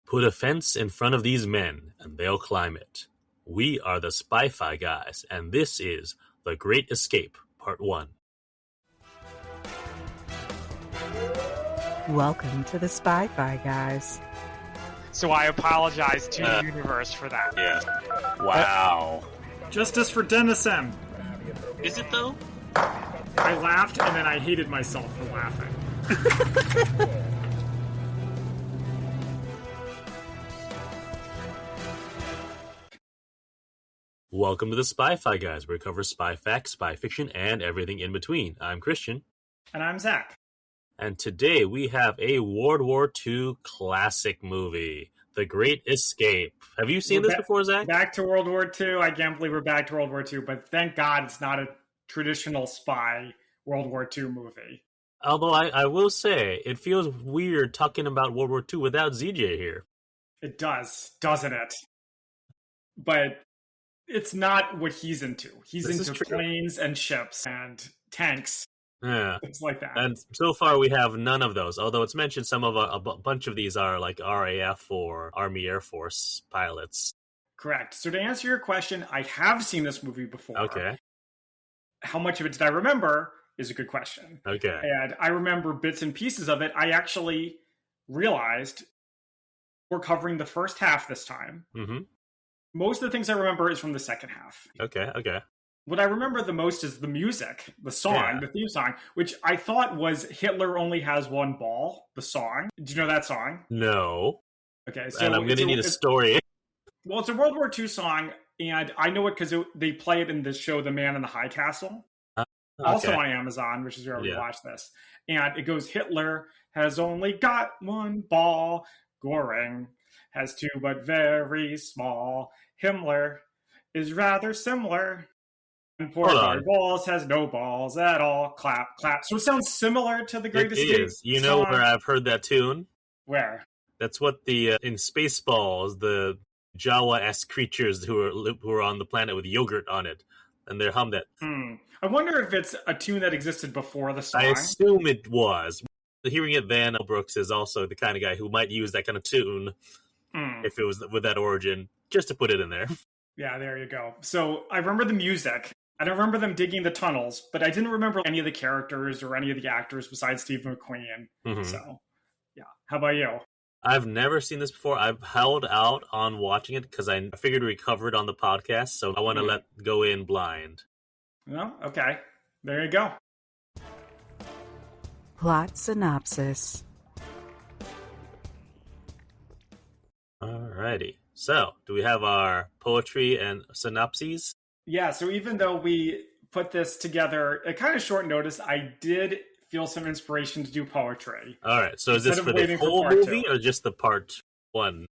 Put a fence in front of these men, and they'll climb it. We are the Spy-Fi guys, and this is The Great Escape, Part 1. Welcome to the Spy-Fi guys. So I apologize to the universe for that. Yeah. Wow. Justice for Dennison. Is it, though? I laughed, and then I hated myself for laughing. Welcome to the Spy-Fi guys, where we cover spy facts, spy fiction, and everything in between. I'm Christian. And I'm Zach. And today we have a World War II classic movie, The Great Escape. Have you seen this before, Zach? Back to World War II. I can't believe we're back to World War II, but thank God it's not a traditional spy World War II movie. Although I will say, it feels weird talking about World War II without ZJ here. It does, doesn't it? But it's not what he's into. He's into planes and ships and tanks. Yeah. It's like that. And so far we have none of those, although it's mentioned some of a bunch of these are like RAF or Army Air Force pilots. Correct. So to answer your question, I have seen this movie before. Okay. How much of it did I remember is a good question. Okay. And I remember bits and pieces of it. I actually realized we're covering the first half this time. Mm-hmm. Most of the things I remember is from the second half. Okay. What I remember the most is the music, the song, the theme song, which I thought was Hitler Only Has One Ball, the song. Do you know that song? No. Okay. So and I'm going to need a story. Well, it's a World War II song, and I know it because they play it in the show The Man in the High Castle. Okay. Also on Amazon, which is where we watch this. And it goes, Hitler has only got one ball. Goring has two, but very small. Himmler is rather similar. And poor Guy Balls has no balls at all. Clap, clap. So it sounds similar to The Great Escape. It is. You know where I've heard that tune? Where? That's what the in Spaceballs, the Jawa-esque creatures who are on the planet with yogurt on it, and they hum that. I wonder if it's a tune that existed before the song. I assume it was. Hearing it then, Brooks is also the kind of guy who might use that kind of tune if it was with that origin, just to put it in there. Yeah, there you go. So I remember the music. I don't remember them digging the tunnels, but I didn't remember any of the characters or any of the actors besides Steve McQueen. Mm-hmm. So, yeah. How about you? I've never seen this before. I've held out on watching it because I figured we covered on the podcast, so I want to let go in blind. Well, okay. There you go. Plot synopsis. Alrighty. So, do we have our poetry and synopses? Yeah, so even though we put this together at kind of short notice, I did feel some inspiration to do poetry. All right, so is this for the whole movie or just the part one?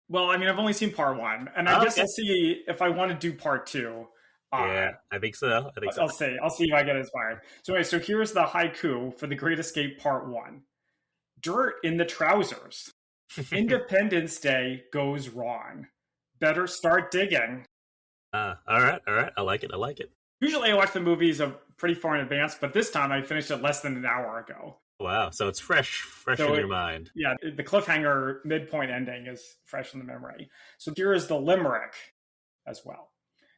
Well, I mean, I've only seen part one, and I guess I'll see if I want to do part two. Yeah, I think so. I'll see if I get inspired. So anyway, so here's the haiku for The Great Escape Part 1. Dirt in the trousers. Independence Day goes wrong. Better start digging. All right. I like it. Usually I watch the movies pretty far in advance, but this time I finished it less than an hour ago. Wow, so it's fresh in your mind. Yeah, the cliffhanger midpoint ending is fresh in the memory. So here is the limerick as well.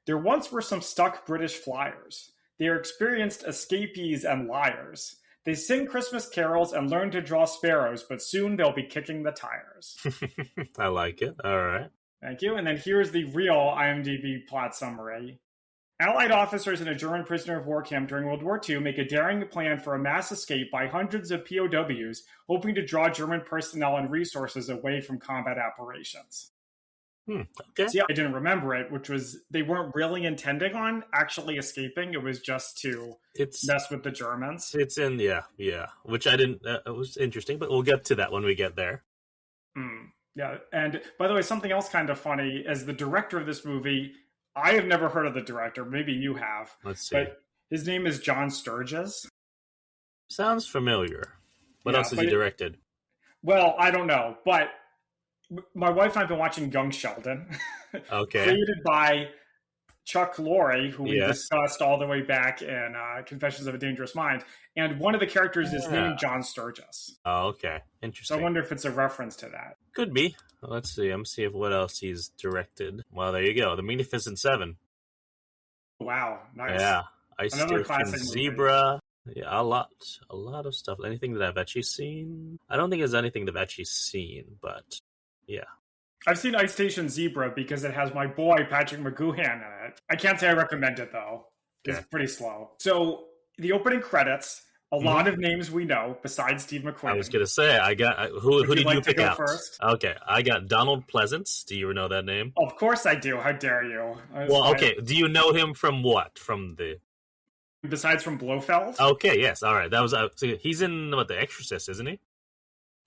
There once were some stuck British flyers. They are experienced escapees and liars. They sing Christmas carols and learn to draw sparrows, but soon they'll be kicking the tires. I like it. All right. Thank you. And then here's the real IMDb plot summary. Allied officers in a German prisoner of war camp during World War II make a daring plan for a mass escape by hundreds of POWs, hoping to draw German personnel and resources away from combat operations. Okay. So yeah, I didn't remember it, which was they weren't really intending on actually escaping. It was just to mess with the Germans. It's in, yeah. Which I didn't, it was interesting, but we'll get to that when we get there. Yeah, and by the way, something else kind of funny, as the director of this movie, I have never heard of the director. Maybe you have. Let's see. But his name is John Sturges. Sounds familiar. What else has he directed? Well, I don't know, but my wife and I have been watching Young Sheldon. Okay. Created by Chuck Lorre, who we discussed all the way back in Confessions of a Dangerous Mind. And one of the characters is named John Sturgis. Oh, okay. Interesting. So I wonder if it's a reference to that. Could be. Well, let's see. I'm see if what else he's directed. Well, there you go. The Magnificent Seven. Wow, nice. Yeah. Ice Another Station classic Zebra. Movie. Yeah, a lot of stuff. Anything that I've actually seen? I don't think there's anything that I've actually seen, but yeah. I've seen Ice Station Zebra because it has my boy Patrick McGoohan in it. I can't say I recommend it though. It's pretty slow. So the opening credits, a lot of names we know besides Steve McQueen. I was gonna say I got who did you pick out first? Okay, I got Donald Pleasance. Do you know that name? Of course I do. How dare you? Well, okay. Do you know him from what? From the besides from Blofeld? Okay, yes. All right. That was he's in The Exorcist, isn't he?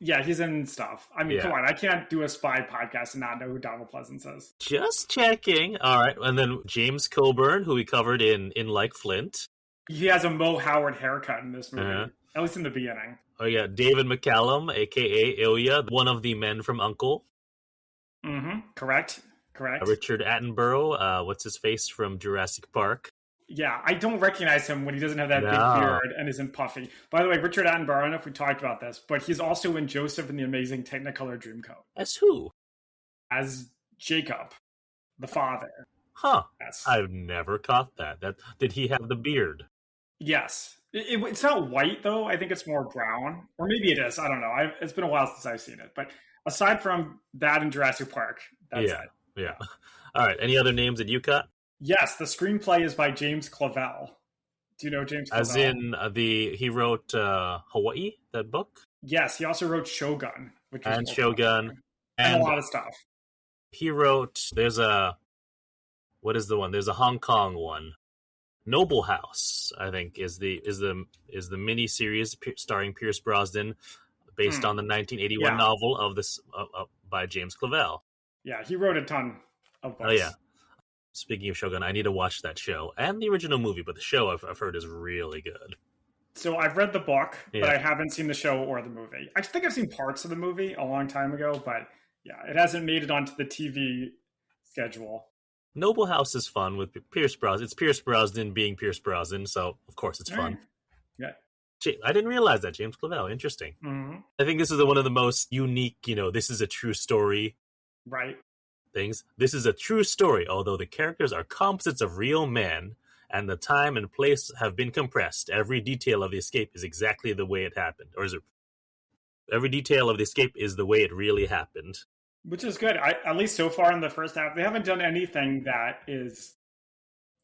Yeah, he's in stuff. I mean, come on. I can't do a spy podcast and not know who Donald Pleasance is. Just checking. All right. And then James Coburn, who we covered in Like Flint. He has a Mo Howard haircut in this movie, at least in the beginning. Oh, yeah. David McCallum, a.k.a. Ilya, one of the men from Uncle. Mm-hmm. Correct. Richard Attenborough, what's his face from Jurassic Park. Yeah, I don't recognize him when he doesn't have that big beard and isn't puffy. By the way, Richard Attenborough, I don't know if we talked about this, but he's also in Joseph and the Amazing Technicolor Dreamcoat. As who? As Jacob, the father. Huh. Yes. I've never caught that. Did he have the beard? Yes. It's not white, though. I think it's more brown. Or maybe it is. I don't know. It's been a while since I've seen it. But aside from that in Jurassic Park, that's it. Yeah. All right. Any other names that you caught? Yes, the screenplay is by James Clavell. Do you know James Clavell? As in he wrote Hawaii, that book? Yes, he also wrote Shogun. And Shogun. And a lot of stuff. He wrote, there's a Hong Kong one. Noble House, I think, is the mini series starring Pierce Brosnan, based on the 1981 novel of this by James Clavell. Yeah, he wrote a ton of books. Oh yeah. Speaking of Shogun, I need to watch that show and the original movie, but the show I've heard is really good. So I've read the book, but I haven't seen the show or the movie. I think I've seen parts of the movie a long time ago, but yeah, it hasn't made it onto the TV schedule. Noble House is fun with Pierce Brosnan. It's Pierce Brosnan being Pierce Brosnan, so of course it's fun. Yeah. I didn't realize that, James Clavell. Interesting. Mm-hmm. I think this is one of the most unique, this is a true story. Right. Things. This is a true story, although the characters are composites of real men and the time and place have been compressed. Every detail of the escape is exactly the way it happened. Or is it? Every detail of the escape is the way it really happened. Which is good. At least so far in the first half, they haven't done anything that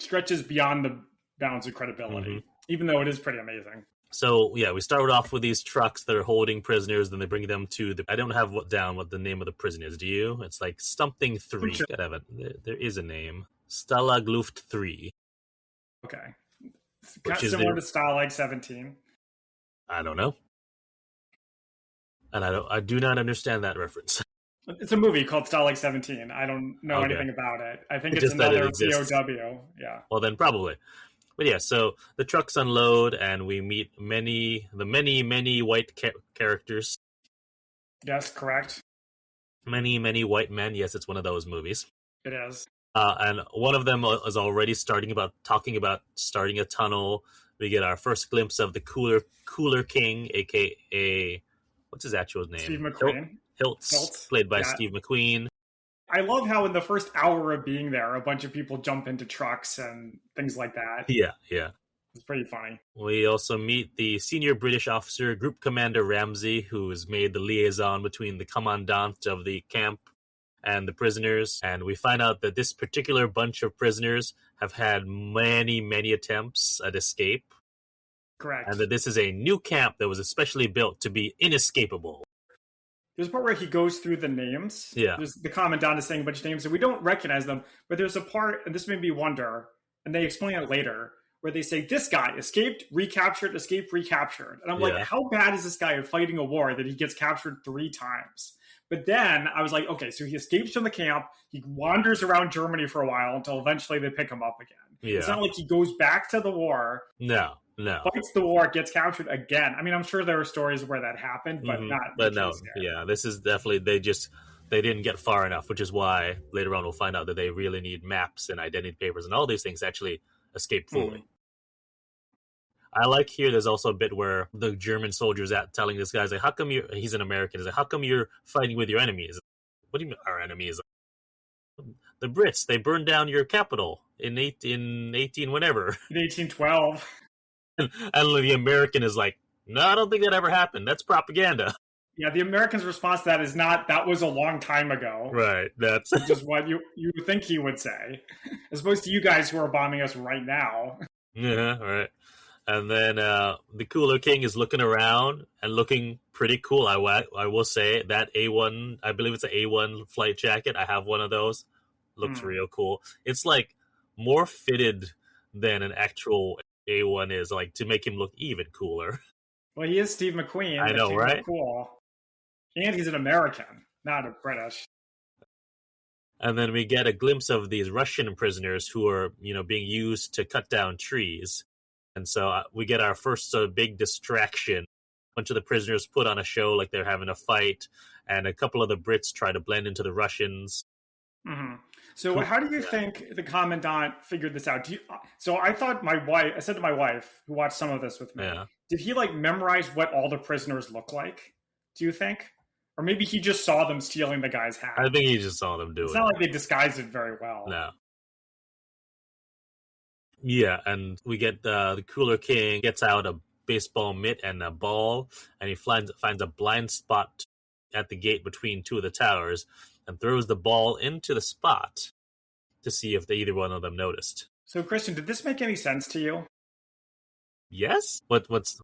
stretches beyond the bounds of credibility, even though it is pretty amazing. So, yeah, we start off with these trucks that are holding prisoners, then they bring them to I don't have down what the name of the prison is, do you? It's like something 3. Sure. There is a name. Stalag Luft 3. Okay. Kind of similar to Stalag 17. I don't know. And I do not understand that reference. It's a movie called Stalag 17. I don't know anything about it. I think it's another POW. Yeah. Well, then probably. But yeah, so the trucks unload, and we meet many white characters. Yes, correct. Many white men. Yes, it's one of those movies. It is. And one of them is already talking about starting a tunnel. We get our first glimpse of the Cooler King, a.k.a. what's his actual name? Steve McQueen. Hiltz, played by Steve McQueen. I love how in the first hour of being there, a bunch of people jump into trucks and things like that. Yeah. It's pretty funny. We also meet the senior British officer, Group Commander Ramsey, who has made the liaison between the commandant of the camp and the prisoners. And we find out that this particular bunch of prisoners have had many attempts at escape. Correct. And that this is a new camp that was especially built to be inescapable. There's a part where he goes through the names. Yeah. The commandant is saying a bunch of names, and we don't recognize them. But there's a part, and this made me wonder, and they explain it later, where they say, this guy escaped, recaptured, escaped, recaptured. And I'm like, how bad is this guy at fighting a war that he gets captured 3 times? But then I was like, okay, so he escapes from the camp. He wanders around Germany for a while until eventually they pick him up again. Yeah. It's not like he goes back to the war. No. Fights the war, gets captured again. I mean, I'm sure there are stories where that happened, but not. But no, this is definitely they didn't get far enough, which is why later on we'll find out that they really need maps and identity papers and all these things to actually escape fully. I like here. There's also a bit where the German soldiers at telling this guy's like, "How come you?" He's an American. He's like, "How come you're fighting with your enemies?" What do you mean our enemies? The Brits. They burned down your capital in 18 whatever. In 1812. And the American is like, "No, I don't think that ever happened. That's propaganda." Yeah, the Americans' response to that is not, that was a long time ago. Right. That's just what you think he would say, as opposed to you guys who are bombing us right now. Yeah, right. And then the Cooler King is looking around and looking pretty cool. I will say that A1, I believe it's an A1 flight jacket. I have one of those. Looks real cool. It's like more fitted than an actual A1 is, like to make him look even cooler. Well, he is Steve McQueen. I know, right? Cool. And he's an American, not a British. And then we get a glimpse of these Russian prisoners who are, being used to cut down trees. And so we get our first big distraction. A bunch of the prisoners put on a show like they're having a fight, and a couple of the Brits try to blend into the Russians. Mm-hmm. So how do you think the Commandant figured this out? So I thought I said to my wife, who watched some of this with me, did he memorize what all the prisoners look like? Do you think? Or maybe he just saw them stealing the guy's hat. I think he just saw them do it. It's not like they disguised it very well. No. Yeah, and we get the Cooler King gets out a baseball mitt and a ball, and he finds a blind spot at the gate between two of the towers and throws the ball into the spot to see if either one of them noticed. So, Christian, did this make any sense to you? Yes? What's...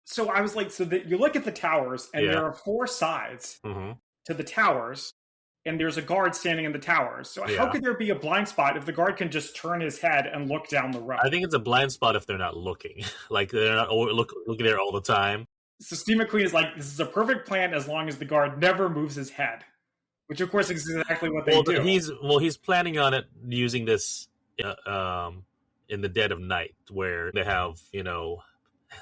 So I was like, you look at the towers, and there are 4 sides to the towers, and there's a guard standing in the towers. So how could there be a blind spot if the guard can just turn his head and look down the road? I think it's a blind spot if they're not looking. Like, they're not looking there all the time. So Steve McQueen is like, this is a perfect plan as long as the guard never moves his head. Which, of course, is exactly what they do. He's planning on it using this in the dead of night, where they have,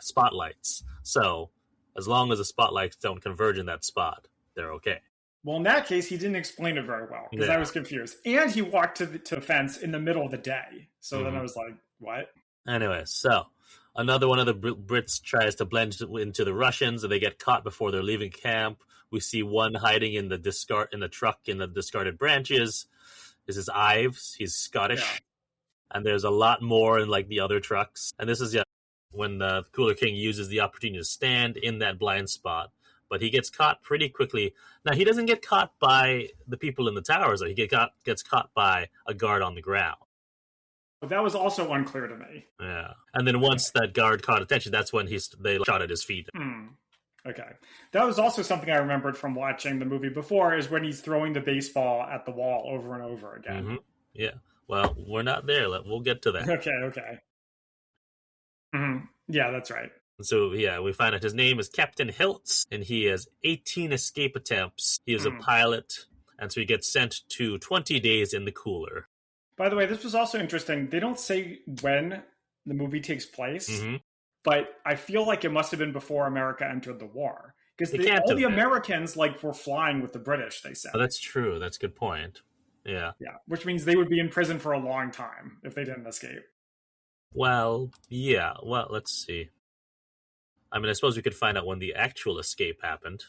spotlights. So as long as the spotlights don't converge in that spot, they're okay. Well, in that case, he didn't explain it very well, because I was confused. And he walked to the fence in the middle of the day. So then I was like, what? Anyway, so another one of the Brits tries to blend into the Russians, and they get caught before they're leaving camp. We see one hiding in the truck in the discarded branches. This is Ives. He's Scottish. Yeah. And there's a lot more in the other trucks. And this is when the Cooler King uses the opportunity to stand in that blind spot. But he gets caught pretty quickly. Now, he doesn't get caught by the people in the towers. He gets caught by a guard on the ground. But that was also unclear to me. Yeah. And then once that guard caught attention, that's when they shot at his feet. Okay. That was also something I remembered from watching the movie before, is when he's throwing the baseball at the wall over and over again. Mm-hmm. Yeah. Well, we're not there. We'll get to that. Okay. Mm-hmm. Yeah, that's right. So, we find out his name is Captain Hiltz, and he has 18 escape attempts. He is a pilot, and so he gets sent to 20 days in the cooler. By the way, this was also interesting. They don't say when the movie takes place, but I feel like it must have been before America entered the war. Because all the Americans were flying with the British, they said. Oh, that's true. That's a good point. Yeah. Yeah, which means they would be in prison for a long time if they didn't escape. Well, yeah. Well, let's see. I mean, I suppose we could find out when the actual escape happened,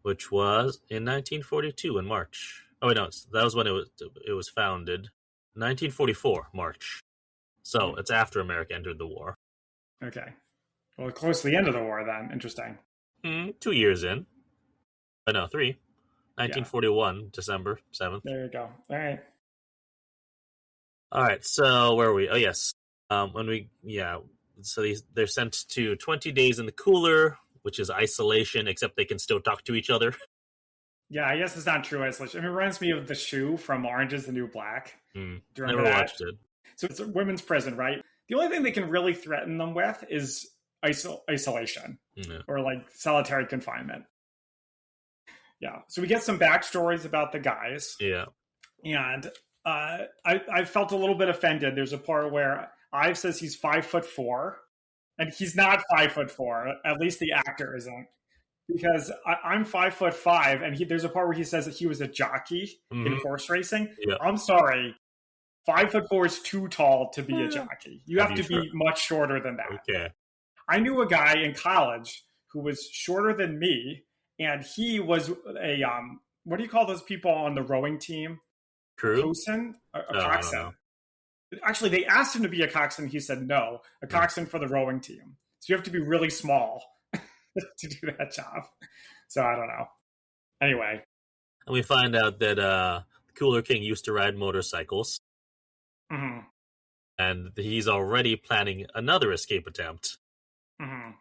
which was in 1942 in March. Oh, wait, no, that was when it was founded. 1944, March. So it's after America entered the war. Okay. Well, close to the end of the war, then. Interesting. 2 years in. No, 3. 1941, December 7th. There you go. All right. All right, so where are we? Oh, yes. So they're sent to 20 days in the cooler, which is isolation, except they can still talk to each other. Yeah, I guess it's not true isolation. It reminds me of the shoe from Orange is the New Black. Never watched it. So it's a women's prison, right? The only thing they can really threaten them with is isolation or solitary confinement. Yeah. So we get some backstories about the guys. Yeah. And I felt a little bit offended. There's a part where Ives says he's 5'4", and he's not 5'4". At least the actor isn't, because I'm 5'5", and there's a part where he says that he was a jockey in horse racing. Yeah. I'm sorry, 5'4" is too tall to be a jockey. You have to be much shorter than that. Okay. I knew a guy in college who was shorter than me, and he was a what do you call those people on the rowing team? Crew? Coxswain? A coxswain. Actually, they asked him to be a coxswain. He said no, a coxswain for the rowing team. So you have to be really small to do that job. So I don't know. Anyway. And we find out that Cooler King used to ride motorcycles. Mm-hmm. And he's already planning another escape attempt. Mm-hmm.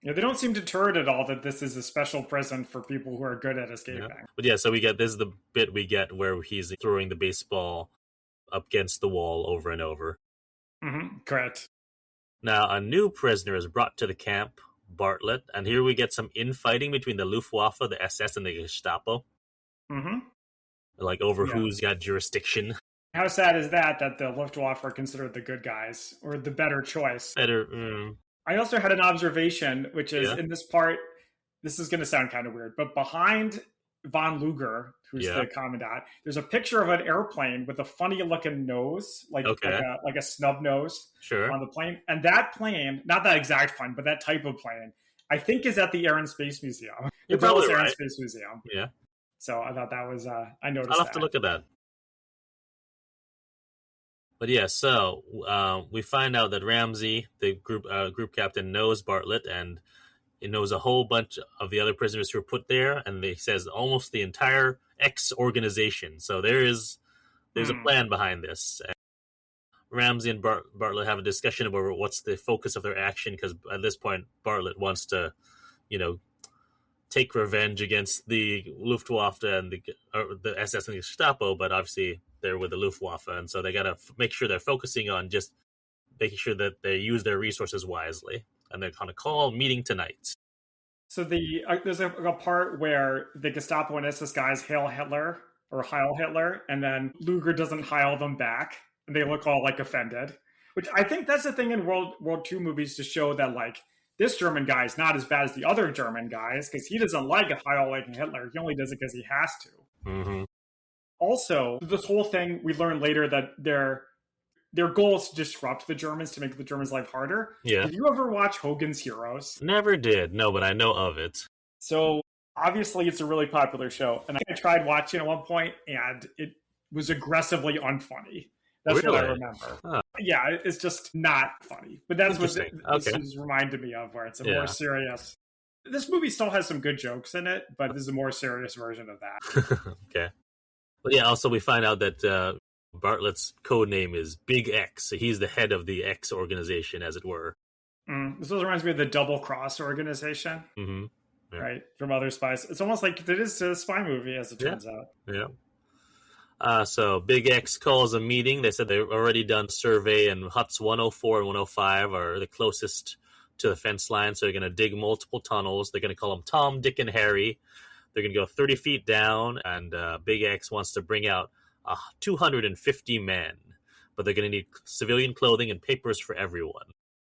Yeah, they don't seem deterred at all that this is a special prison for people who are good at escaping. Yeah. But yeah, so this is the bit we get where he's throwing the baseball up against the wall over and over. Mm-hmm. Correct. Now, a new prisoner is brought to the camp, Bartlett, and here we get some infighting between the Luftwaffe, the SS, and the Gestapo. Mm-hmm. Like over who's got jurisdiction. How sad is that the Luftwaffe are considered the good guys, or the better choice? I also had an observation, which is in this part, this is going to sound kind of weird, but behind von Luger, who's the commandant, there's a picture of an airplane with a funny looking nose, like a snub nose on the plane. And that plane, not that exact plane, but that type of plane, I think is at the Air and Space Museum. You're probably right. Air and Space Museum. Yeah. So I thought that was, I noticed I'll have to look at that. But yeah, so we find out that Ramsey, the group captain, knows Bartlett, and he knows a whole bunch of the other prisoners who were put there, and he says almost the entire X organization. So there's a plan behind this. And Ramsey and Bartlett have a discussion about what's the focus of their action, because at this point Bartlett wants to, take revenge against the Luftwaffe and the SS and the Gestapo, but obviously they're with the Luftwaffe, and so they got to make sure they're focusing on just making sure that they use their resources wisely. And they're going to call a meeting tonight. So there's a part where the Gestapo and SS guys hail Hitler, or Heil Hitler, and then Luger doesn't heil them back, and they look all like offended. Which I think that's the thing in World War II movies, to show that like this German guy is not as bad as the other German guys, because he doesn't like a Heil like Hitler. He only does it because he has to. Mm-hmm. Also, this whole thing, we learn later that their goal is to disrupt the Germans, to make the Germans' life harder. Yeah. Did you ever watch Hogan's Heroes? Never did. No, but I know of it. So obviously it's a really popular show. And I tried watching at one point, and it was aggressively unfunny. That's really? what I remember. Huh. Yeah, it's just not funny. But that's what this reminded me of, where it's a more serious... This movie still has some good jokes in it, but this is a more serious version of that. Okay. But yeah, also we find out that Bartlett's code name is Big X. So he's the head of the X organization, as it were. This also reminds me of the Double Cross organization, right? From other spies. It's almost like it is a spy movie, as it turns out. Yeah. So Big X calls a meeting. They said they've already done survey, and huts 104 and 105 are the closest to the fence line. So they're going to dig multiple tunnels. They're going to call them Tom, Dick, and Harry. They're going to go 30 feet down, and Big X wants to bring out 250 men, but they're going to need civilian clothing and papers for everyone.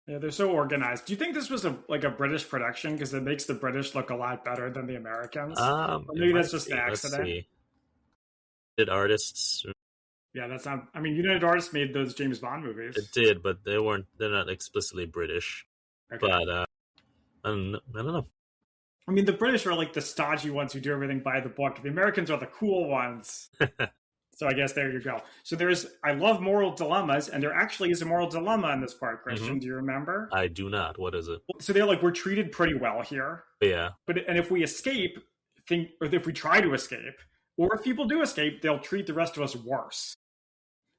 Yeah, they're so organized. Do you think this was a British production, because it makes the British look a lot better than the Americans? Or maybe that's just an accident. Did artists? Yeah, that's not. I mean, United Artists made those James Bond movies. It did, but they're not explicitly British. Okay. But I don't know. I mean, the British are like the stodgy ones who do everything by the book. The Americans are the cool ones. So I guess there you go. So I love moral dilemmas, and there actually is a moral dilemma in this part, Christian. Do you remember? I do not. What is it? So they're like, we're treated pretty well here. Yeah. And if we escape, or if we try to escape, or if people do escape, they'll treat the rest of us worse.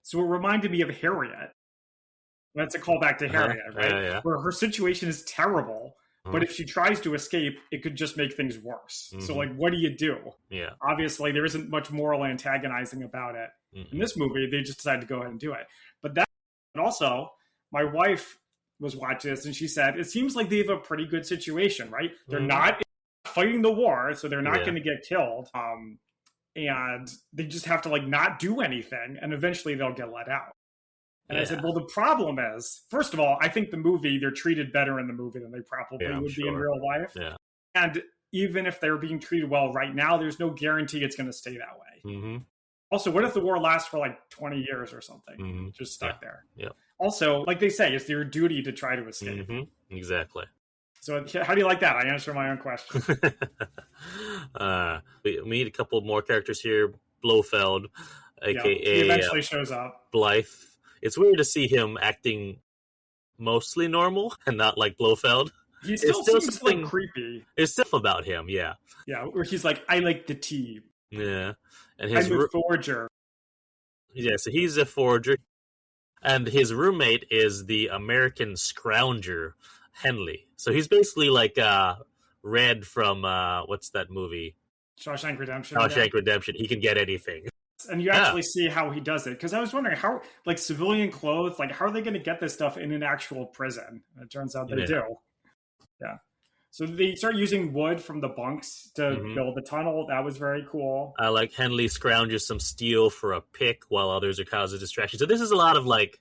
So it reminded me of Harriet. That's a callback to Harriet, right? Yeah. Where her situation is terrible. But if she tries to escape, it could just make things worse. So, like, what do you do? Yeah. Obviously, there isn't much moral antagonizing about it. In this movie, they just decided to go ahead and do it. But also, my wife was watching this, and she said, it seems like they have a pretty good situation, right? They're not fighting the war, so they're not going to get killed. And they just have to, like, not do anything, and eventually they'll get let out. And I said, well, the problem is, first of all, I think they're treated better in the movie than they probably would be in real life. Yeah. And even if they're being treated well right now, there's no guarantee it's going to stay that way. Also, what if the war lasts for like 20 years or something? Mm-hmm. Just stuck there. Yeah. Also, like they say, it's their duty to try to escape. Mm-hmm. Exactly. So how do you like that? I answer my own question. We meet a couple more characters here. Blofeld, aka he eventually shows up. Blythe. It's weird to see him acting mostly normal and not like Blofeld. He still seems like creepy. It's stuff about him, yeah. Yeah, where he's like, I like the tea. Yeah. And I'm a forger. Yeah, so he's a forger. And his roommate is the American scrounger, Henley. So he's basically like Red from, what's that movie? Shawshank Redemption. Shawshank Redemption. He can get anything. And you actually see how he does it. Because I was wondering how, like, civilian clothes, like, how are they going to get this stuff in an actual prison? And it turns out they do. Yeah. So they start using wood from the bunks to build the tunnel. That was very cool. I like Henley scrounges some steel for a pick while others are causing distraction. So this is a lot of, like,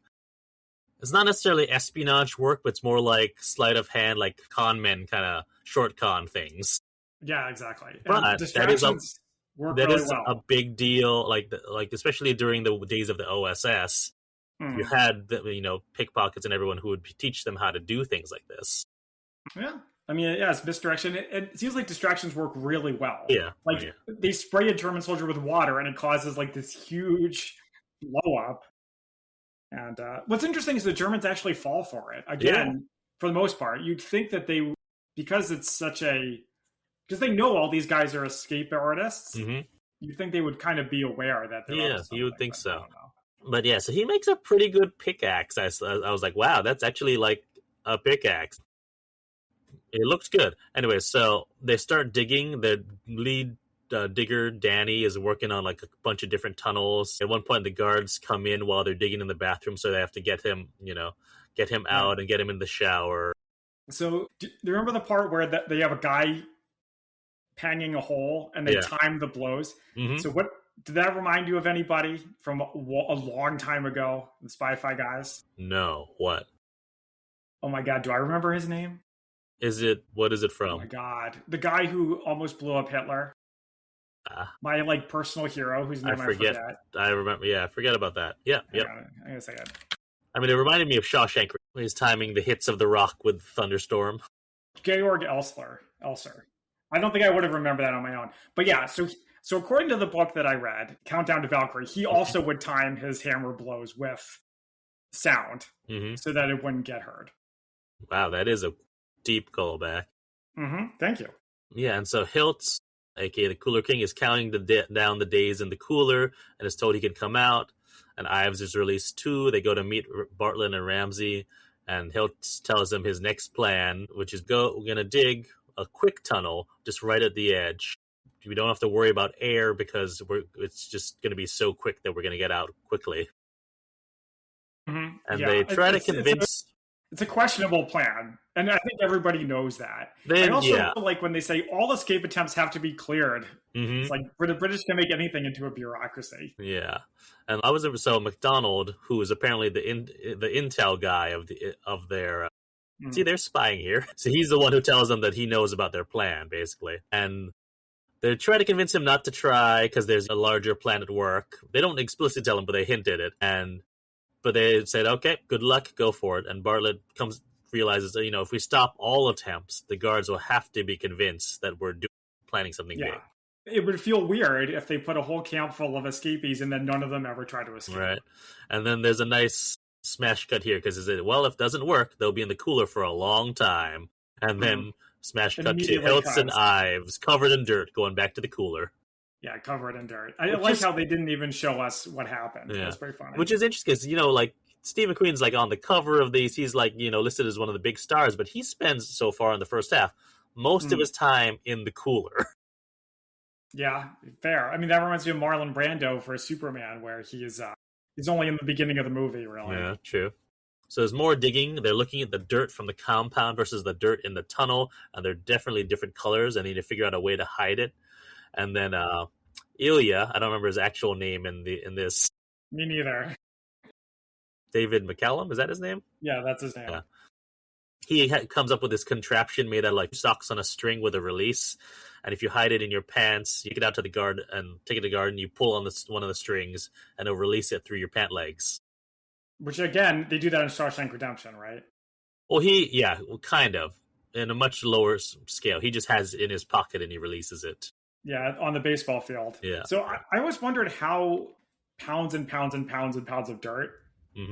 it's not necessarily espionage work, but it's more like sleight of hand, like con men kind of short con things. Yeah, exactly. But distractions work really well. A big deal, like especially during the days of the OSS. You had pickpockets and everyone who would teach them how to do things like this. Yeah. I mean, it's misdirection. It seems like distractions work really well. Yeah. Like, they spray a German soldier with water and it causes, like, this huge blow up. And what's interesting is the Germans actually fall for it. Again, for the most part. You'd think that because they know all these guys are escape artists, you'd think they would kind of be aware that they're you would think so. But yeah, so he makes a pretty good pickaxe. I was like, wow, that's actually like a pickaxe. It looks good. Anyway, so they start digging. The lead digger, Danny, is working on like a bunch of different tunnels. At one point, the guards come in while they're digging in the bathroom, so they have to get him out and get him in the shower. So, do you remember the part where they have a guy panging a hole and they time the blows? So what did that remind you of anybody from a long time ago, the Spy-Fi guys? No. What? Oh my god, do I remember his name? What is it from? Oh my god. The guy who almost blew up Hitler. My like personal hero whose name I forget. I remember, I forget about that. Yeah, yep. I'm gonna say it. I mean, it reminded me of Shawshank. He's timing the hits of the rock with Thunderstorm. Georg Elser. I don't think I would have remembered that on my own. But yeah, so according to the book that I read, Countdown to Valkyrie, he also would time his hammer blows with sound so that it wouldn't get heard. Wow, that is a deep callback. Thank you. Yeah, and so Hiltz, aka the Cooler King, is counting down the days in the cooler and is told he can come out. And Ives is released too. They go to meet Bartlett and Ramsey, and Hiltz tells them his next plan, which is we're going to dig a quick tunnel just right at the edge. We don't have to worry about air because it's just going to be so quick that we're going to get out quickly. And they try to convince... It's a questionable plan, and I think everybody knows that. I also like when they say all escape attempts have to be cleared. It's like the British can make anything into a bureaucracy. Yeah, and so MacDonald, who is apparently the intel guy of their. See, they're spying here. So he's the one who tells them that he knows about their plan, basically, and they try to convince him not to try because there's a larger plan at work. They don't explicitly tell him, but they hint at it, But they said, okay, good luck, go for it. And Bartlett realizes that, if we stop all attempts, the guards will have to be convinced that we're planning something big. It would feel weird if they put a whole camp full of escapees and then none of them ever try to escape. Right. And then there's a nice smash cut here because if it doesn't work, they'll be in the cooler for a long time. And then smash cut to Hiltz and Ives covered in dirt going back to the cooler. Yeah, covered in dirt. I like how they didn't even show us what happened. Yeah. It was pretty funny. Which is interesting because, like, Steve McQueen's, like, on the cover of these. He's, like, listed as one of the big stars. But he spends, so far in the first half, most of his time in the cooler. Yeah, fair. I mean, that reminds me of Marlon Brando for Superman, where he's only in the beginning of the movie, really. Yeah, true. So there's more digging. They're looking at the dirt from the compound versus the dirt in the tunnel. And they're definitely different colors. And they need to figure out a way to hide it. And then Ilya, I don't remember his actual name in this. Me neither. David McCallum, is that his name? Yeah, that's his name. Yeah. He comes up with this contraption made out of like socks on a string with a release, and if you hide it in your pants, you get out to the guard and take it to the guard, and you pull on one of the strings, and it'll release it through your pant legs. Which, again, they do that in Shawshank Redemption, right? Well, kind of. In a much lower scale. He just has it in his pocket and he releases it. Yeah, on the baseball field. Yeah. So I always wondered how pounds and pounds and pounds and pounds of dirt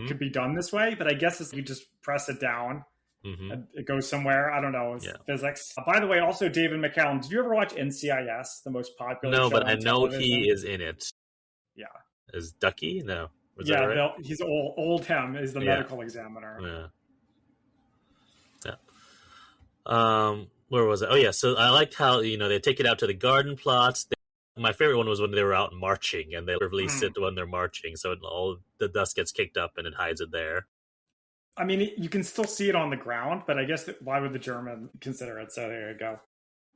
could be done this way, but I guess you just press it down and it goes somewhere. I don't know. It's physics. By the way, also David McCallum, did you ever watch NCIS, the most popular show? No, but I know he is in it. Yeah. Is Ducky? No. Was yeah, that right? He's old him is the medical examiner. Yeah. Where was it? Oh yeah, so I liked how they take it out to the garden plots. My favorite one was when they were out marching, and they release it when they're marching, so all the dust gets kicked up and it hides it there. I mean, you can still see it on the ground, but I guess why would the German consider it? So there you go.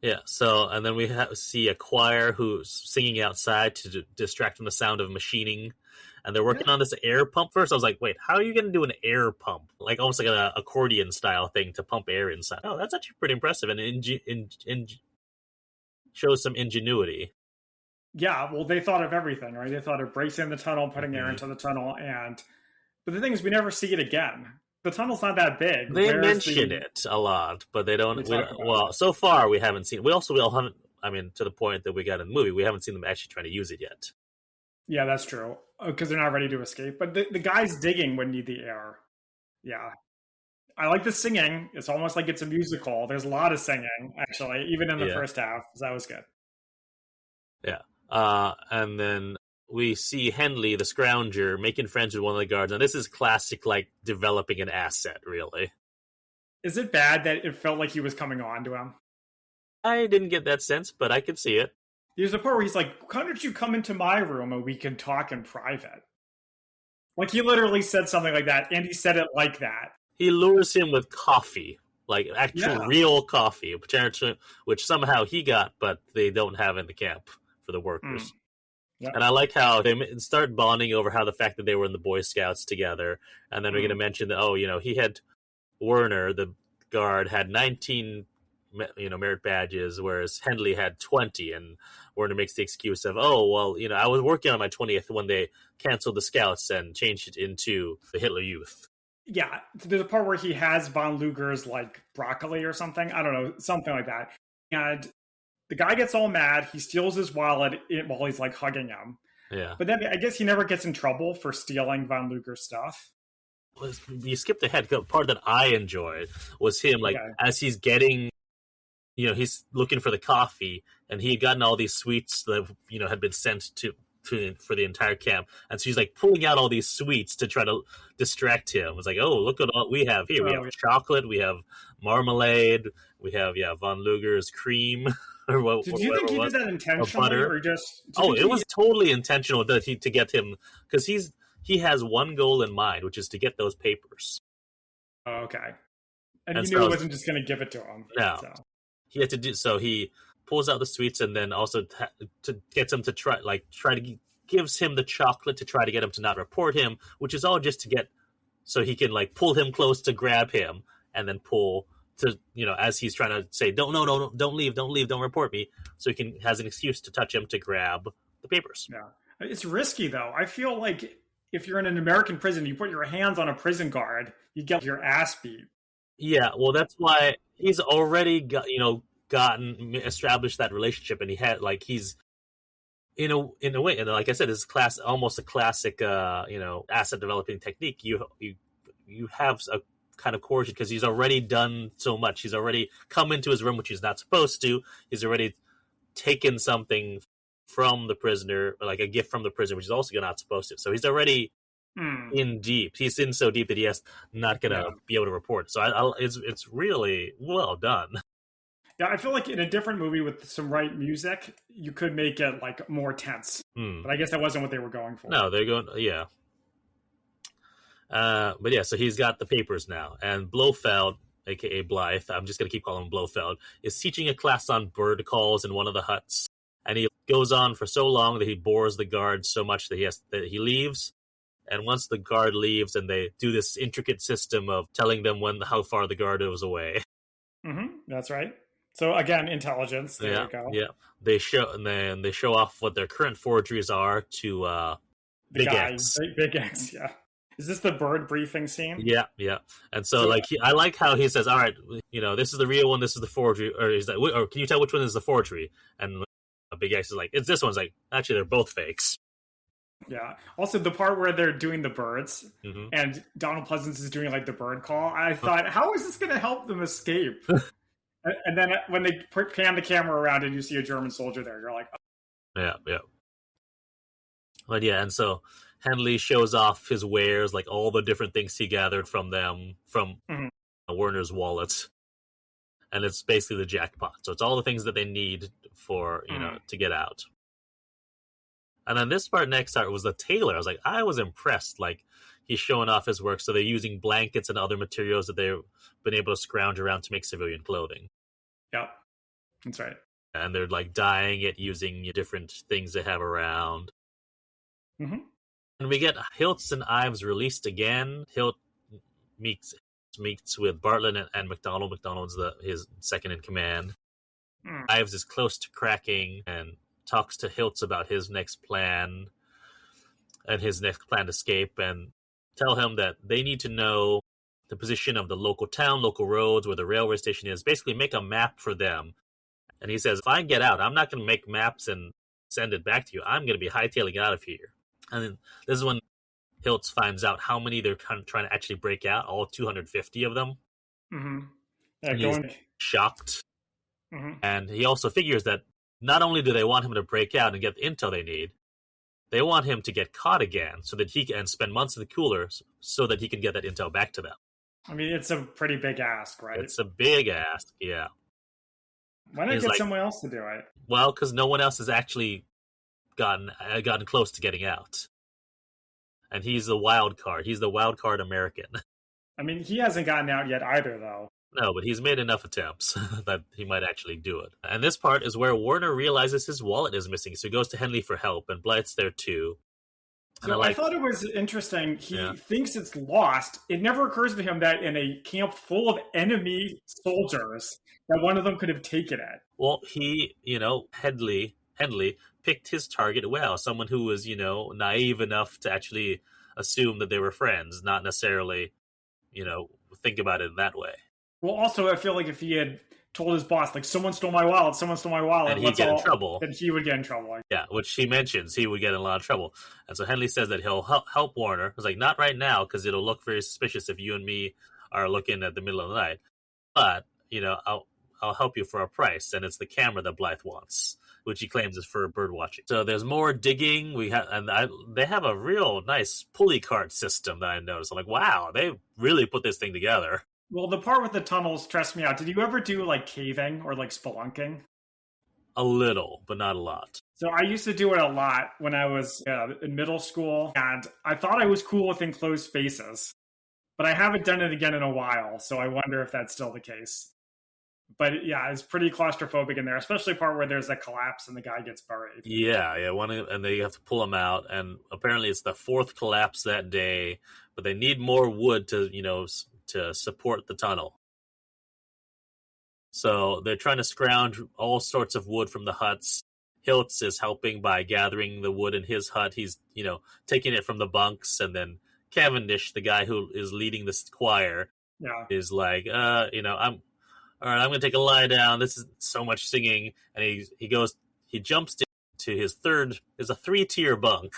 Yeah. So and then we see a choir who's singing outside to distract from the sound of machining. And they're working on this air pump first. I was like, wait, how are you going to do an air pump? Like almost like an accordion style thing to pump air inside. Oh, that's actually pretty impressive and shows some ingenuity. Yeah, well, they thought of everything, right? They thought of bracing the tunnel, putting air into the tunnel, but the thing is, we never see it again. The tunnel's not that big. They mention it a lot, but they don't. So far we haven't seen. We all haven't. I mean, to the point that we got in the movie, we haven't seen them actually trying to use it yet. Yeah, that's true. Because they're not ready to escape. But the guys digging would need the air. Yeah. I like the singing. It's almost like it's a musical. There's a lot of singing, actually, even in the first half. So that was good. Yeah. And then we see Henley, the scrounger, making friends with one of the guards. And this is classic, like, developing an asset, really. Is it bad that it felt like he was coming on to him? I didn't get that sense, but I could see it. There's a part where he's like, why don't you come into my room and we can talk in private? Like, he literally said something like that, and he said it like that. He lures him with coffee, like actual real coffee, which somehow he got, but they don't have in the camp for the workers. Yep. And I like how they start bonding over how the fact that they were in the Boy Scouts together. And then we're going to mention that, he had Werner, the guard, had 19 merit badges, whereas Henley had 20, and Werner makes the excuse of, I was working on my 20th when they canceled the Scouts and changed it into the Hitler Youth. Yeah, there's a part where he has von Luger's, like, broccoli or something. I don't know, something like that. And the guy gets all mad. He steals his wallet while he's, like, hugging him. Yeah. But then I guess he never gets in trouble for stealing von Luger's stuff. You skipped ahead. The part that I enjoyed was him, as he's getting... he's looking for the coffee, and he had gotten all these sweets that, had been sent for the entire camp. And so he's, like, pulling out all these sweets to try to distract him. It's like, oh, look at what we have here. We have chocolate, we have marmalade, we have, von Luger's cream. Did you think he did that intentionally? Or just... it was totally intentional to get him, because he has one goal in mind, which is to get those papers. Oh, okay. And he knew he wasn't just going to give it to him. No. So. He had to do so. He pulls out the sweets and then also to get him to try to gives him the chocolate to try to get him to not report him, which is all just to get so he can, like, pull him close to grab him and then pull to as he's trying to say don't leave, don't report me, so he has an excuse to touch him to grab the papers. Yeah, it's risky though. I feel like if you're in an American prison, you put your hands on a prison guard, you get your ass beat. Yeah, well, that's why he's already established that relationship, and he had, like, he's in a way, and like I said, this is almost a classic asset developing technique. You have a kind of coercion because he's already done so much. He's already come into his room, which he's not supposed to. He's already taken something from the prisoner, like a gift from the prisoner, which is also not supposed to. So he's already in deep. He's in so deep that he has not going to be able to report. So it's really well done. Yeah, I feel like in a different movie with some right music, you could make it, like, more tense. But I guess that wasn't what they were going for. No, they're going, yeah. But yeah, so he's got the papers now. And Blofeld, a.k.a. Blythe, I'm just going to keep calling him Blofeld, is teaching a class on bird calls in one of the huts. And he goes on for so long that he bores the guard so much that he leaves. And once the guard leaves, and they do this intricate system of telling them how far the guard was away. That's right. So again, intelligence. There you go. Yeah. They show off what their current forgeries are to Big X. Big X, yeah. Is this the bird briefing scene? Yeah. And so I like how he says, "All right, this is the real one. This is the forgery." Or can you tell which one is the forgery? And Big X is like, "It's this one's like actually they're both fakes." Yeah. Also, the part where they're doing the birds and Donald Pleasance is doing like the bird call, I thought, how is this going to help them escape? And then when they pan the camera around and you see a German soldier there, you're like, oh. Yeah. But yeah, and so Henley shows off his wares, like all the different things he gathered from them, from Werner's wallet. And it's basically the jackpot. So it's all the things that they need for, to get out. And then this part next art was the tailor. I was impressed. Like, he's showing off his work. So they're using blankets and other materials that they've been able to scrounge around to make civilian clothing. Yep. That's right. And they're like dyeing it using different things they have around. Mm-hmm. And we get Hiltz and Ives released again. Hilt meets with Bartlett and McDonald. McDonald's his second in command. Ives is close to cracking and talks to Hiltz about his next plan and his next planned escape, and tell him that they need to know the position of the local town, local roads, where the railway station is. Basically, make a map for them. And he says, if I get out, I'm not going to make maps and send it back to you. I'm going to be hightailing out of here. And then this is when Hiltz finds out how many they're trying to actually break out, all 250 of them. Mm-hmm. Yeah, he's shocked. Mm-hmm. And he also figures that not only do they want him to break out and get the intel they need, they want him to get caught again so that he can spend months in the cooler so that he can get that intel back to them. I mean, it's a pretty big ask, right? It's a big ask, yeah. Why not get someone else to do it? Well, because no one else has actually gotten close to getting out. And he's the wild card. He's the wild card American. I mean, he hasn't gotten out yet either, though. No, but he's made enough attempts that he might actually do it. And this part is where Werner realizes his wallet is missing, so he goes to Henley for help, and Blythe's there too. So I thought it was interesting. He thinks it's lost. It never occurs to him that in a camp full of enemy soldiers, that one of them could have taken it. Well, he, Henley picked his target well. Someone who was, naive enough to actually assume that they were friends, not necessarily, think about it in that way. Well, also, I feel like if he had told his boss, like, someone stole my wallet, and he'd get in trouble. Then he would get in trouble. Yeah, which he mentions he would get in a lot of trouble. And so Henley says that he'll help Warner. He's like, not right now, because it'll look very suspicious if you and me are looking at the middle of the night. But, I'll help you for a price, and it's the camera that Blythe wants, which he claims is for bird watching. So there's more digging. They have a real nice pulley cart system that I noticed. I'm like, wow, they really put this thing together. Well, the part with the tunnels stressed me out. Did you ever do like caving or like spelunking? A little, but not a lot. So I used to do it a lot when I was in middle school, and I thought I was cool with enclosed spaces, but I haven't done it again in a while, so I wonder if that's still the case. But yeah, it's pretty claustrophobic in there, especially the part where there's a collapse and the guy gets buried. Yeah, and they have to pull him out, and apparently it's the fourth collapse that day, but they need more wood to support the tunnel. So they're trying to scrounge all sorts of wood from the huts. Hiltz is helping by gathering the wood in his hut. He's, taking it from the bunks, and then Cavendish, the guy who is leading this choir, is like, I'm going to take a lie down. This is so much singing. And he jumps into his is a 3-tier bunk.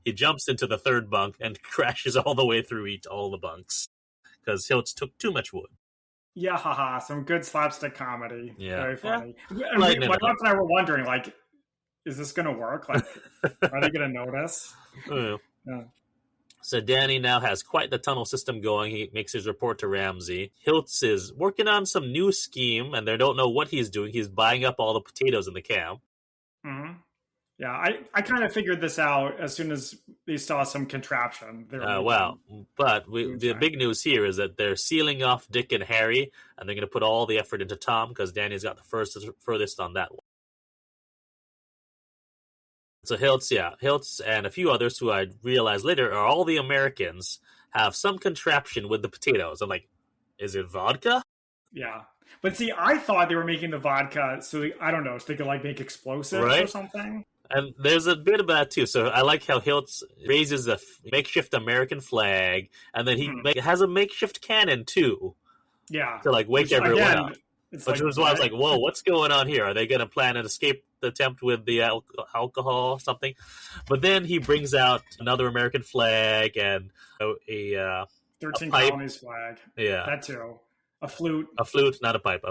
He jumps into the third bunk and crashes all the way through all the bunks because Hiltz took too much wood. Yeah, haha, some good slapstick comedy. Yeah. Very funny. Yeah. My wife and I were wondering, like, is this going to work? Like, are they going to notice? Oh. Yeah. So Danny now has quite the tunnel system going. He makes his report to Ramsey. Hiltz is working on some new scheme, and they don't know what he's doing. He's buying up all the potatoes in the camp. Mm-hmm. Yeah, I kind of figured this out as soon as they saw some contraption. But the big news here is that they're sealing off Dick and Harry, and they're going to put all the effort into Tom because Danny's got the furthest on that one. So Hiltz and a few others who I realized later are all the Americans have some contraption with the potatoes. I'm like, is it vodka? Yeah. But see, I thought they were making the vodka so I don't know, so they could like make explosives or something. And there's a bit of that too. So I like how Hiltz raises a makeshift American flag, and then he has a makeshift cannon too. Yeah. To like wake everyone up. Which was why I was like, whoa, what's going on here? Are they going to plan an escape attempt with the alcohol or something? But then he brings out another American flag and a 13 pipe. Colonies flag. Yeah. That too. A flute. A flute, not a pipe.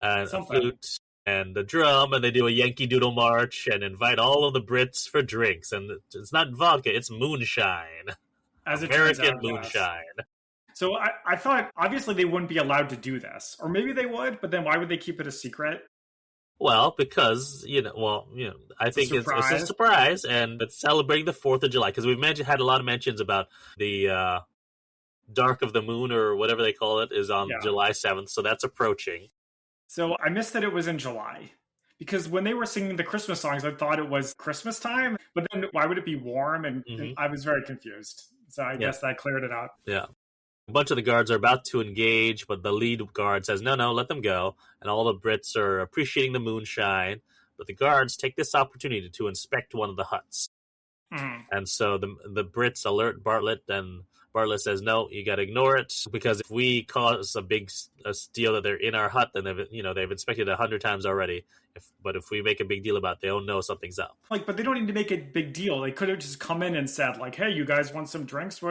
And something. A flute and the drum, and they do a Yankee Doodle March and invite all of the Brits for drinks. And it's not vodka, it's moonshine. As American moonshine. Yes. So I thought, obviously, they wouldn't be allowed to do this. Or maybe they would, but then why would they keep it a secret? Well, because, I think it's a surprise, and it's celebrating the 4th of July. Because we've had a lot of mentions about the Dark of the Moon, or whatever they call it, is on July 7th. So that's approaching. So I missed that it was in July. Because when they were singing the Christmas songs, I thought it was Christmas time. But then why would it be warm? And I was very confused. So I guess that cleared it up. Yeah. A bunch of the guards are about to engage, but the lead guard says, no, let them go. And all the Brits are appreciating the moonshine. But the guards take this opportunity to inspect one of the huts. And so the Brits alert Bartlett, and Bartlett says, no, you got to ignore it, because if we cause a big deal that they're in our hut, then they've inspected it 100 times already. But if we make a big deal about it, they'll know something's up. But they don't need to make a big deal. They could have just come in and said, like, hey, you guys want some drinks?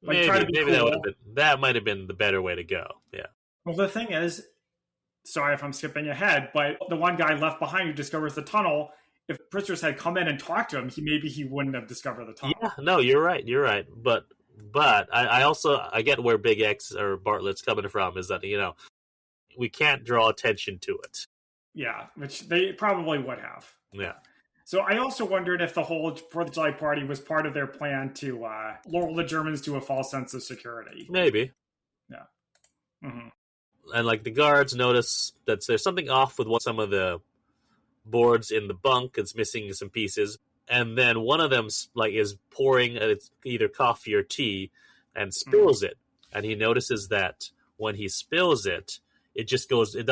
Maybe cool. that might have been the better way to go. Yeah. Well, the thing is, sorry if I'm skipping ahead, but the one guy left behind who discovers the tunnel, if prisoners had come in and talked to him, he wouldn't have discovered the tunnel. Yeah, no, you're right. But I get where Big X or Bartlett's coming from, is that, we can't draw attention to it. Yeah, which they probably would have. Yeah. So I also wondered if the whole 4th of July party was part of their plan to lull the Germans to a false sense of security. Maybe. Yeah. Mm-hmm. And the guards notice that there's something off with some of the boards in the bunk. It's missing some pieces. And then one of them is pouring either coffee or tea and spills it. And he notices that when he spills it, it just goes, it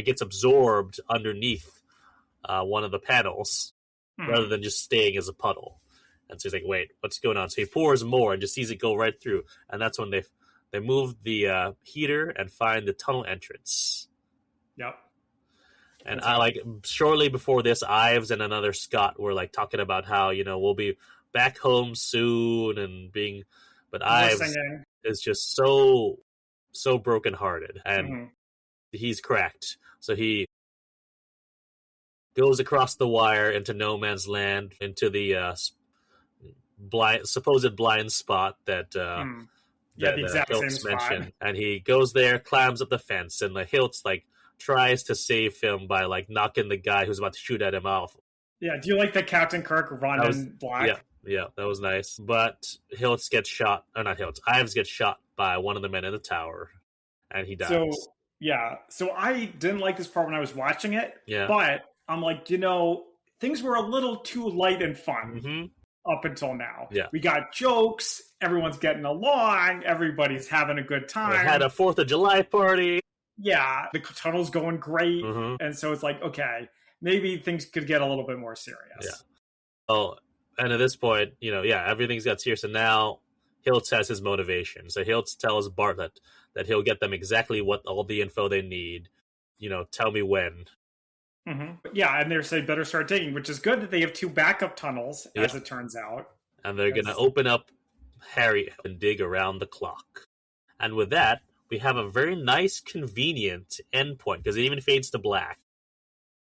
gets absorbed underneath one of the panels rather than just staying as a puddle. And so he's like, wait, what's going on? So he pours more and just sees it go right through. And that's when they move the heater and find the tunnel entrance. Yep. And shortly before this, Ives and another Scot were talking about how, we'll be back home soon but Ives is just so brokenhearted, and he's cracked. So he goes across the wire into no man's land, into the supposed blind spot that the exact same mentioned. spot. And he goes there, climbs up the fence, and the Hiltz tries to save him by knocking the guy who's about to shoot at him off. Yeah, do you like the Captain Kirk run in black? Yeah, that was nice. But Hiltz gets shot, or not Hiltz, Ives gets shot by one of the men in the tower, and he dies. So I didn't like this part when I was watching it, but I'm like, things were a little too light and fun up until now. Yeah. We got jokes, everyone's getting along, everybody's having a good time. We had a 4th of July party. Yeah, the tunnel's going great, and so it's like, okay, maybe things could get a little bit more serious. Yeah. Oh, and at this point, everything's got serious, and now Hiltz has his motivation. So Hiltz tells Bartlett that he'll get them exactly all the info they need. Tell me when. Yeah, and they're saying better start digging, which is good that they have 2 backup tunnels, as it turns out. And they're going to open up Harry and dig around the clock. And with that, we have a very nice, convenient endpoint, because it even fades to black.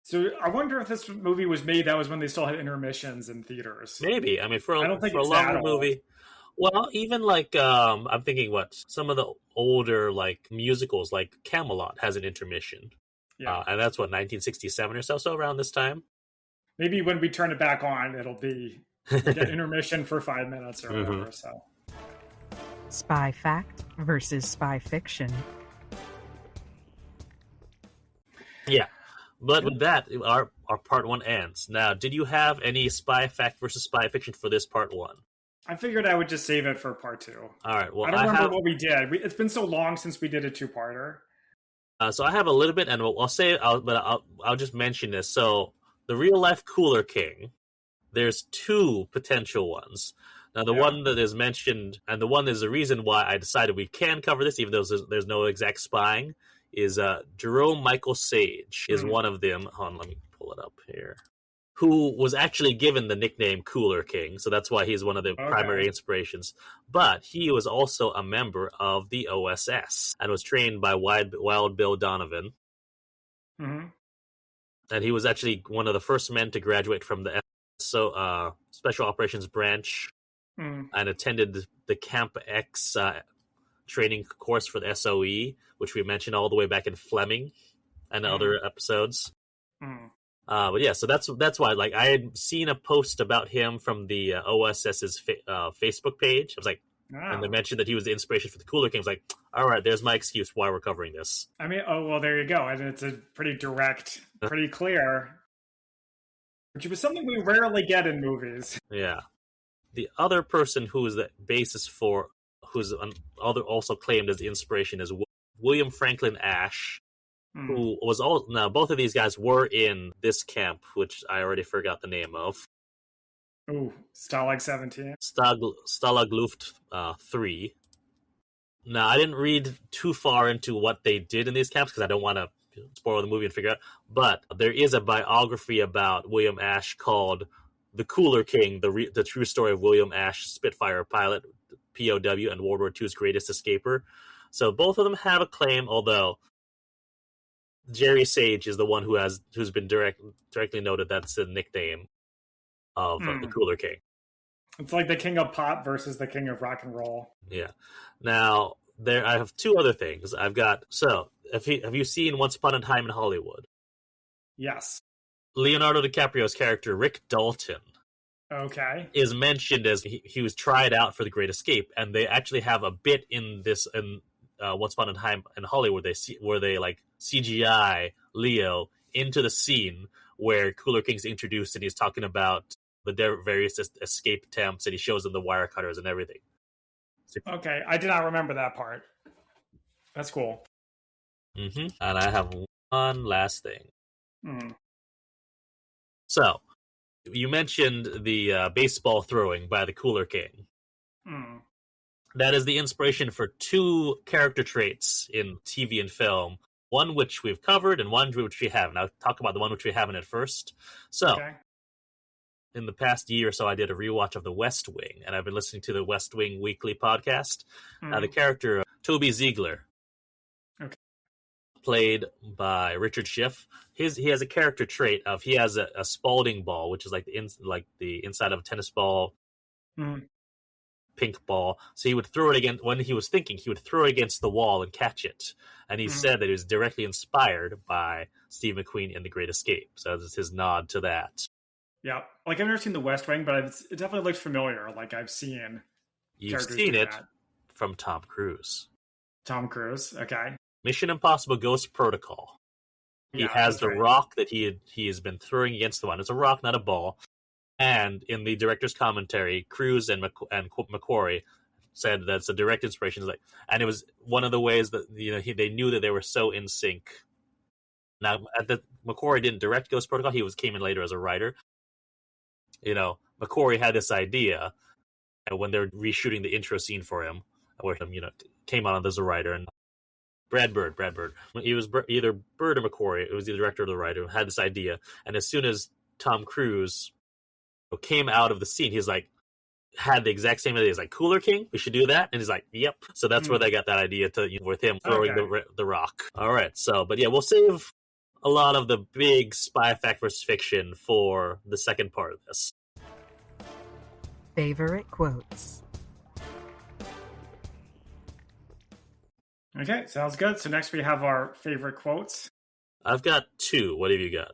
So I wonder if this movie was made, that was when they still had intermissions in theaters. Maybe. I mean, for a longer movie. Well, even I'm thinking some of the older musicals, like Camelot, has an intermission. Yeah. And that's 1967 or so around this time. Maybe when we turn it back on, it'll be an intermission for 5 minutes or whatever. So. Spy fact versus spy fiction. Yeah. But with that, our part 1 ends. Now, did you have any spy fact versus spy fiction for this part 1? I figured I would just save it for part 2. All right. Well, I don't remember what we did. It's been so long since we did a 2-parter. So I have a little bit, and I'll just mention this. So the real life Cooler King, there's 2 potential ones. Now the one that is mentioned, and the one is the reason why I decided we can cover this, even though there's no exact spying, is Jerome Michael Sage is one of them. Hold on, let me pull it up here. Who was actually given the nickname Cooler King, so that's why he's one of the primary inspirations. But he was also a member of the OSS and was trained by Wild Bill Donovan. Mm-hmm. And he was actually one of the first men to graduate from the Special Operations Branch and attended the Camp X training course for the SOE, which we mentioned all the way back in Fleming and other episodes. But yeah, so that's why. Like, I had seen a post about him from the OSS's Facebook page. I was like, and they mentioned that he was the inspiration for the Cooler King. I was like, all right, there's my excuse why we're covering this. I mean, there you go. And it's a pretty direct, pretty clear, which was something we rarely get in movies. Yeah. The other person who is the basis for, who's also claimed as the inspiration, is William Franklin Ash. Who was now both of these guys were in this camp, which I already forgot the name of. Ooh, Stalag 17. Stalag Luft 3. Now, I didn't read too far into what they did in these camps because I don't want to spoil the movie and figure out. But there is a biography about William Ash called "The Cooler King: The True Story of William Ash, Spitfire Pilot, POW, and World War II's Greatest Escaper." So both of them have a claim, although Jerry Sage is the one who's been directly noted that's the nickname of the Cooler King. It's like the King of Pop versus the King of Rock and Roll. Yeah. Now I have 2 other things. I've got have you seen Once Upon a Time in Hollywood? Yes. Leonardo DiCaprio's character Rick Dalton. Okay. Is mentioned as he was tried out for The Great Escape, and they actually have a bit in this Once Upon a Time in Hollywood where they like CGI Leo into the scene where Cooler King's introduced and he's talking about the various escape attempts and he shows them the wire cutters and everything. Okay, I did not remember that part. That's cool. Mm-hmm. And I have one last thing. So, you mentioned the baseball throwing by the Cooler King. That is the inspiration for 2 character traits in TV and film. One which we've covered and one which we haven't. I'll talk about the one which we haven't at first. So, in the past year or so, I did a rewatch of The West Wing, and I've been listening to the West Wing weekly podcast. Now, the character Toby Ziegler, played by Richard Schiff, he has a character trait of he has a Spalding ball, which is like the inside of a tennis ball. Pink ball, so he would throw it against, when he was thinking, he would throw it against the wall and catch it. And he said that it was directly inspired by Steve McQueen in The Great Escape. So it's his nod to that. Yeah, like I've never seen The West Wing, but it definitely looks familiar. Like I've seen. You've seen it from Tom Cruise. Tom Cruise, okay. Mission Impossible Ghost Protocol. He has the rock that he has been throwing against the one. It's a rock, not a ball. And in the director's commentary, Cruise and McQuarrie said that's a direct inspiration. And it was one of the ways that they knew that they were so in sync. Now, McQuarrie didn't direct Ghost Protocol; he came in later as a writer. McQuarrie had this idea, and when they were reshooting the intro scene for him, where came on as a writer, and Brad Bird, he was either Bird or McQuarrie. It was the director or the writer who had this idea, and as soon as Tom Cruise came out of the scene, he's like, had the exact same idea. He's like, Cooler King, we should do that. And he's like, yep. So that's where they got that idea with him throwing the rock. All right. So, but yeah, we'll save a lot of the big spy fact versus fiction for the second part of this. Favorite quotes. Okay, sounds good. So next we have our favorite quotes. I've got 2. What have you got?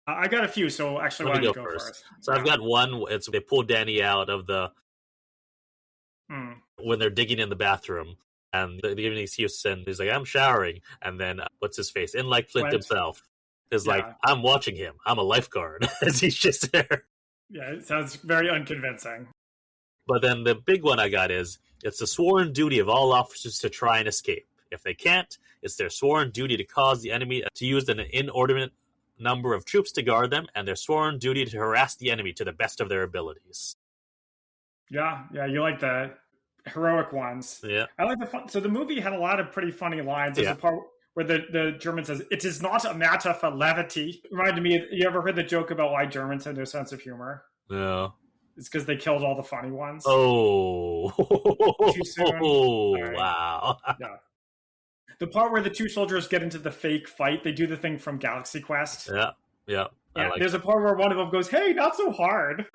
I got a few, so actually why don't you go first? So I've got one. They pull Danny out of when they're digging in the bathroom, and they're giving an excuse, and he's like, I'm showering. And then, what's his face? In like Flint himself is like, I'm watching him. I'm a lifeguard, as he's just there. Yeah, it sounds very unconvincing. But then the big one I got is, it's the sworn duty of all officers to try and escape. If they can't, it's their sworn duty to cause the enemy to use an inordinate number of troops to guard them, and their sworn duty to harass the enemy to the best of their abilities. Yeah, you like the heroic ones. Yeah. I like the fun. So the movie had a lot of pretty funny lines. There's a part where the German says, "It is not a matter for levity." Reminded me, you ever heard the joke about why Germans have no sense of humor? No. It's because they killed all the funny ones. Oh. Too soon? Right. Wow. Yeah. The part where the two soldiers get into the fake fight, they do the thing from Galaxy Quest. Yeah. There's a part where one of them goes, "Hey, not so hard."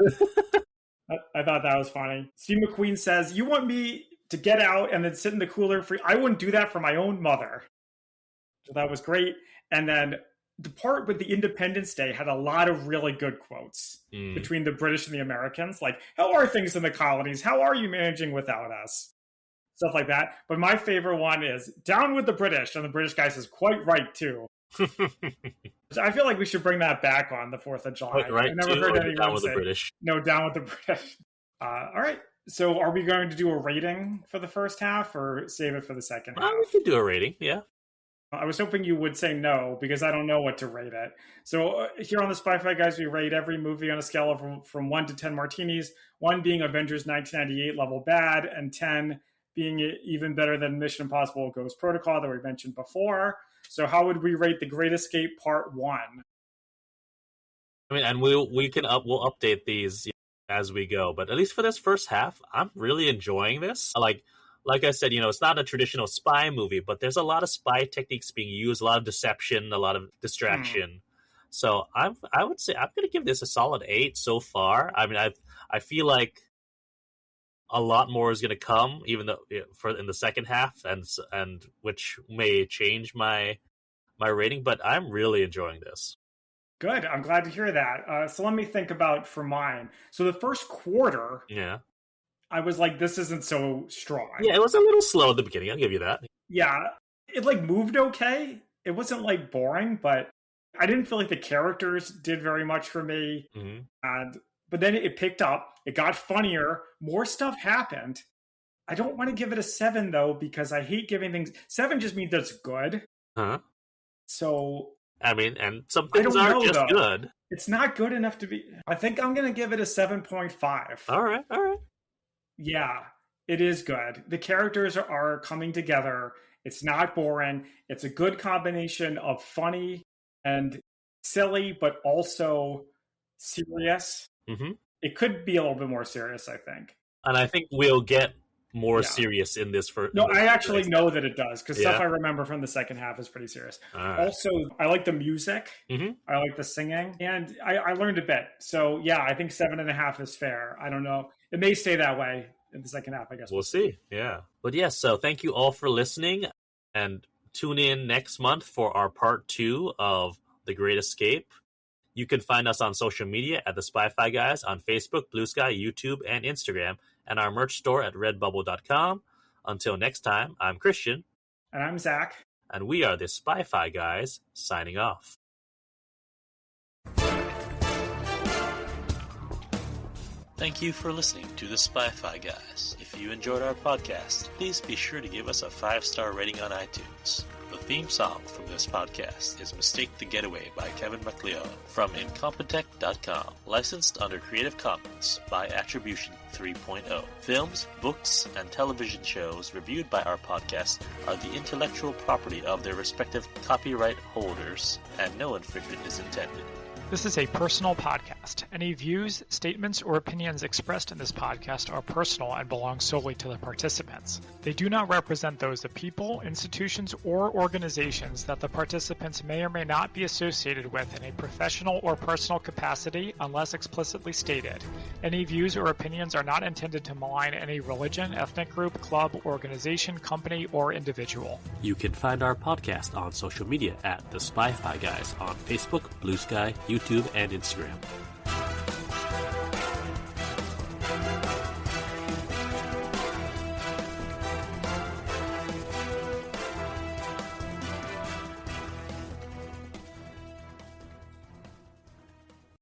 I thought that was funny. Steve McQueen says, "You want me to get out and then sit in the cooler for... I wouldn't do that for my own mother." So that was great. And then the part with the Independence Day had a lot of really good quotes between the British and the Americans. Like, how are things in the colonies? How are you managing without us? Stuff like that. But my favorite one is, "Down with the British." And the British guy says, "Quite right, too." I feel like we should bring that back on the 4th of July. Right, I never heard anyone down with say, the British. "No, down with the British." All right. So are we going to do a rating for the first half or save it for the second half? We could do a rating, yeah. I was hoping you would say no, because I don't know what to rate it. So here on the Spy-Fi Guys, we rate every movie on a scale of from 1 to 10 martinis, 1 being Avengers 1998 level bad, and 10 being even better than Mission Impossible Ghost Protocol that we mentioned before. So how would we rate The Great Escape Part 1? I mean, and we'll update these as we go. But at least for this first half, I'm really enjoying this. Like I said, it's not a traditional spy movie, but there's a lot of spy techniques being used, a lot of deception, a lot of distraction. So I would say I'm going to give this a solid 8 so far. I mean, I feel like a lot more is going to come, even though in the second half, and which may change my rating. But I'm really enjoying this. Good. I'm glad to hear that. So let me think about for mine. So the first quarter, I was like, this isn't so strong. Yeah, it was a little slow at the beginning. I'll give you that. Yeah, it moved okay. It wasn't boring, but I didn't feel like the characters did very much for me. But then it picked up. It got funnier. More stuff happened. I don't want to give it a 7, though, because I hate giving things... 7 just means that's good. So... I mean, and some things are just good. It's not good enough to be... I think I'm going to give it a 7.5. All right. Yeah, it is good. The characters are coming together. It's not boring. It's a good combination of funny and silly, but also serious. It could be a little bit more serious, I think. And I think we'll get more serious in this. I actually know that it does, because stuff I remember from the second half is pretty serious. Right. Also, I like the music. I like the singing. And I learned a bit. So, yeah, I think 7.5 is fair. I don't know. It may stay that way in the second half, I guess. We'll see. Yeah. But yes, so thank you all for listening. And tune in next month for our part 2 of The Great Escape. You can find us on social media at the Spy-Fi Guys on Facebook, Blue Sky, YouTube, and Instagram, and our merch store at redbubble.com. Until next time, I'm Christian. And I'm Zach. And we are the Spy-Fi Guys, signing off. Thank you for listening to the Spy-Fi Guys. If you enjoyed our podcast, please be sure to give us a 5-star rating on iTunes. The theme song from this podcast is Mistake the Getaway by Kevin MacLeod from Incompetech.com, licensed under Creative Commons by Attribution 3.0. Films, books, and television shows reviewed by our podcast are the intellectual property of their respective copyright holders, and no infringement is intended. This is a personal podcast. Any views, statements, or opinions expressed in this podcast are personal and belong solely to the participants. They do not represent those of people, institutions, or organizations that the participants may or may not be associated with in a professional or personal capacity unless explicitly stated. Any views or opinions are not intended to malign any religion, ethnic group, club, organization, company, or individual. You can find our podcast on social media at The Spy-Fi Guys on Facebook, Blue Sky, YouTube, and Instagram.